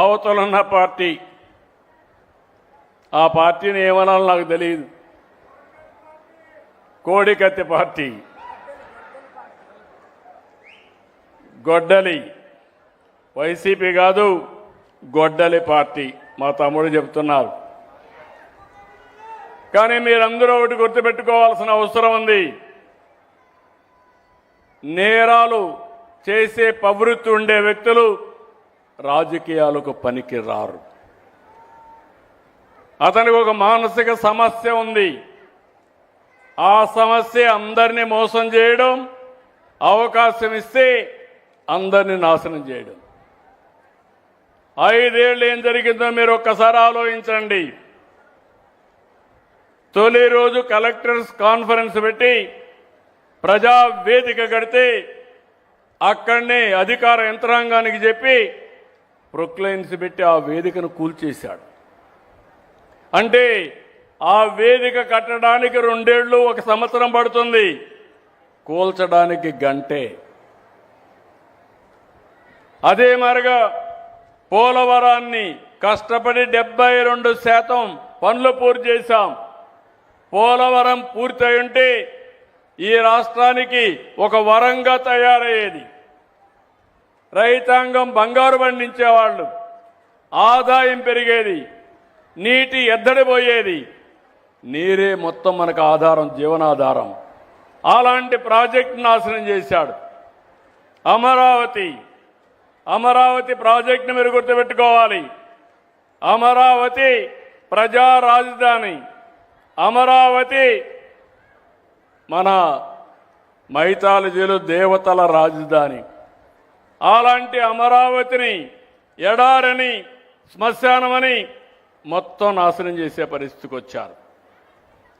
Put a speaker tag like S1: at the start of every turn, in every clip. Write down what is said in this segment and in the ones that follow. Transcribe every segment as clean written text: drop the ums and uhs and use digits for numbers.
S1: అవతలున్న party, ఆ పార్టీని ఏమనాలో నాకు తెలియదు, కోడికత్తి పార్టీ, గొడ్డలి, వైసీపీ కాదు గొడ్డలి పార్టీ మా తమ్ముడు చెప్తున్నారు. కానీ మీరందరూ ఒకటి గుర్తుపెట్టుకోవాల్సిన అవసరం ఉంది. నేరాలు చేసే ప్రవృత్తి ఉండే వ్యక్తులు రాజకీయాలకు పనికి రారు. అతనికి ఒక మానసిక సమస్య ఉంది. ఆ సమస్య అందరినీ మోసం చేయడం, అవకాశం ఇస్తే అందరినీ నాశనం చేయడం. 5 ఏళ్ళు ఏం జరిగిందో మీరు ఒక్కసారి ఆలోచించండి. తొలి రోజు కలెక్టర్స్ కాన్ఫరెన్స్ పెట్టి ప్రజా వేదిక కడితే అక్కడనే అధికార యంత్రాంగానికి చెప్పి ప్రొక్లైన్స్ పెట్టి ఆ వేదికను కూల్చేశాడు. అంటే ఆ వేదిక కట్టడానికి 2 ఏళ్ళు 1 సంవత్సరం పడుతుంది, కూల్చడానికి గంటే. అదే మరిగా పోలవరాన్ని కష్టపడి 72% పనులు పూర్తి చేశాం. పోలవరం పూర్తయి ఉంటే ఈ రాష్ట్రానికి ఒక వరంగా తయారయ్యేది. రైతాంగం బంగారు పండించేవాళ్ళు, ఆదాయం పెరిగేది, నీటి ఎద్దడిపోయేది. నీరే మొత్తం మనకు ఆధారం, జీవనాధారం. అలాంటి ప్రాజెక్టు నాశనం చేశాడు. అమరావతి ప్రాజెక్టును మీరు గుర్తుపెట్టుకోవాలి. అమరావతి ప్రజా రాజధాని, అమరావతి మన మైథాలజీలో దేవతల రాజధాని. అలాంటి అమరావతిని ఎడారని, శ్మశానమని మొత్తం నాశనం చేసే పరిస్థితికి వచ్చారు.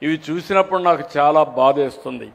S1: ఇవి చూసినప్పుడు నాకు చాలా బాధేస్తుంది.